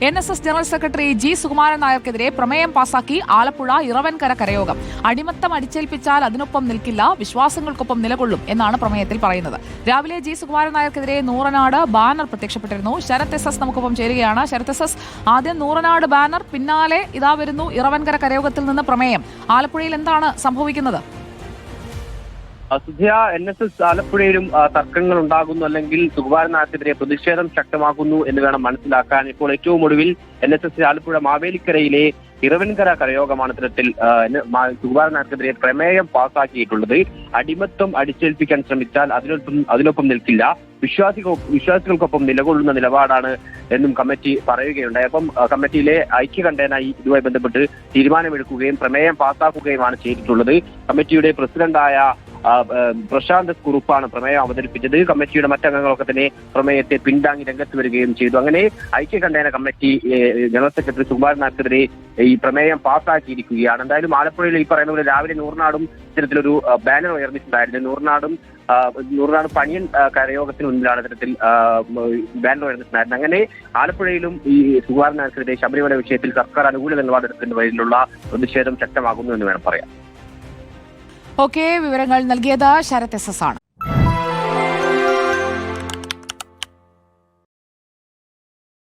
NSS general secretary G. Sukumaran നായർക്കെതിരെ പ്രമേയം പാസാക്കി ആലപ്പുഴ ഇറവൻകര കരയോഗം. അടിമത്തം അടിച്ചേൽപ്പിച്ചാൽ അതിനൊപ്പം നിൽക്കില്ല, വിശ്വാസങ്ങൾക്കൊപ്പം നിലകൊള്ളും എന്നാണ് പ്രമേയത്തിൽ പറയുന്നത്. രാവിലെ G. സുകുമാരൻ നായർക്കെതിരെ നൂറനാട് ബാനർ പ്രത്യക്ഷപ്പെട്ടിരുന്നു. ശരത് SS നമുക്കൊപ്പം ചേരുകയാണ്. ശരത് SS, ആദ്യം നൂറനാട് ബാനർ, പിന്നാലെ ഇതാ വരുന്നു ഇറവൻകര കരയോഗത്തിൽ നിന്ന് പ്രമേയം. ആലപ്പുഴയിൽ എന്താണ് സംഭവിക്കുന്നത്? സുധിയ, NSS ആലപ്പുഴയിലും തർക്കങ്ങൾ ഉണ്ടാകുന്നു, അല്ലെങ്കിൽ സുകുമാരൻ നായർക്കെതിരെ പ്രതിഷേധം ശക്തമാക്കുന്നു എന്ന് വേണം മനസ്സിലാക്കാൻ. ഇപ്പോൾ ഏറ്റവും ഒടുവിൽ NSS ആലപ്പുഴ മാവേലിക്കരയിലെ ഇറവൻകര കരയോഗമാണ് ഇത്തരത്തിൽ സുകുമാരൻ നായർക്കെതിരെ പ്രമേയം പാസാക്കിയിട്ടുള്ളത്. അടിമത്വം അടിച്ചേൽപ്പിക്കാൻ ശ്രമിച്ചാൽ അതിനൊപ്പം നിൽക്കില്ല, വിശ്വാസികൾക്കൊപ്പം നിലകൊള്ളുന്ന നിലപാടാണ് എന്നും കമ്മിറ്റി പറയുകയുണ്ടായി. അപ്പം കമ്മിറ്റിയിലെ ഐക്യകണ്ഠേനായി ഇതുമായി ബന്ധപ്പെട്ട് തീരുമാനമെടുക്കുകയും പ്രമേയം പാസാക്കുകയുമാണ് ചെയ്തിട്ടുള്ളത്. കമ്മിറ്റിയുടെ പ്രസിഡന്റായ പ്രശാന്ത് കുറുപ്പാണ് പ്രമേയം അവതരിപ്പിച്ചത്. കമ്മിറ്റിയുടെ മറ്റംഗങ്ങളൊക്കെ തന്നെ പ്രമേയത്തെ പിന്താങ്ങി രംഗത്ത് വരികയും ചെയ്തു. അങ്ങനെ ഐക്യകണ്ഠേന കമ്മിറ്റി ജനറൽ സെക്രട്ടറി സുകുമാരൻ നായർക്കെതിരെ ഈ പ്രമേയം പാസാക്കിയിരിക്കുകയാണ്. എന്തായാലും ആലപ്പുഴയിൽ ഈ പറയുന്ന പോലെ രാവിലെ നൂറിനാടും ഇത്തരത്തിലൊരു ബാനർ ഉയർന്നിട്ടുണ്ടായിരുന്നു. നൂറിനാട് പണിയൻ കരയോഗത്തിന് മുന്നിലാണ് ഇത്തരത്തിൽ ബാനർ ഉയർന്നിട്ടുണ്ടായിരുന്നത്. അങ്ങനെ ആലപ്പുഴയിലും ഈ സുകുമാരൻ നായർക്കെതിരെ ശബരിമല വിഷയത്തിൽ സർക്കാർ അനുകൂല നിലപാടെടുത്തതിന്റെ പേരിലുള്ള പ്രതിഷേധം ശക്തമാകുന്നു എന്ന് വേണം പറയാം. ഓക്കെ, വിവരങ്ങൾ നൽകിയത് ശരത് SS ആണ്.